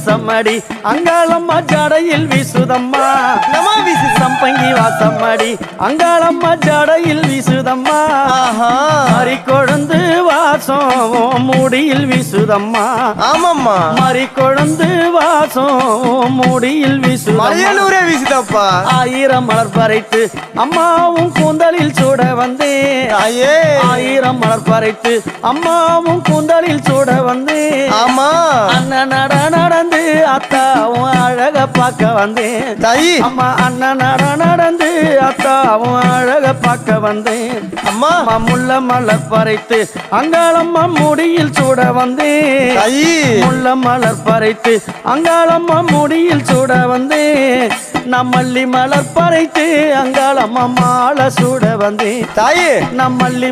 வாசமடி அங்காளம்மா ஜடையில் வீசுதம்மா சம்பங்கி வாசமடி அங்காளம்மா ஜடையில் வீசுதம்மா மறி கொழுந்து வாசம் மூடியில் வீசுதம்மா ஆமாம்மா மறி கொழுந்து வாசம் மூடியில் வீசுதம்மா வீசுதப்பா ஆயிரம் மலர் பறைத்து அம்மாவும் கூந்தலில் சூட வந்தேன் ஆயிரம் மலர் பறைத்து அம்மாவும் கூந்தலில் சூட வந்தேன் ஆமா அண்ணன் நடந்து அத்தாவும் அழக பார்க்க வந்தேன் அம்மா அண்ணன் நடந்து அத்தாவும் அழக பார்க்க வந்தேன் அம்மா முல்ல மலர் பறைத்து அங்காளம்மா முடியில் சூட வந்தேன் முல்ல மலர் பறைத்து அங்காளம்மா முடியில் சூட வந்தேன் நம்மள்ளி மலர் பறைத்து அங்காளம்மா மாலை சூட வந்தேன் தாயே நம்மள்ளி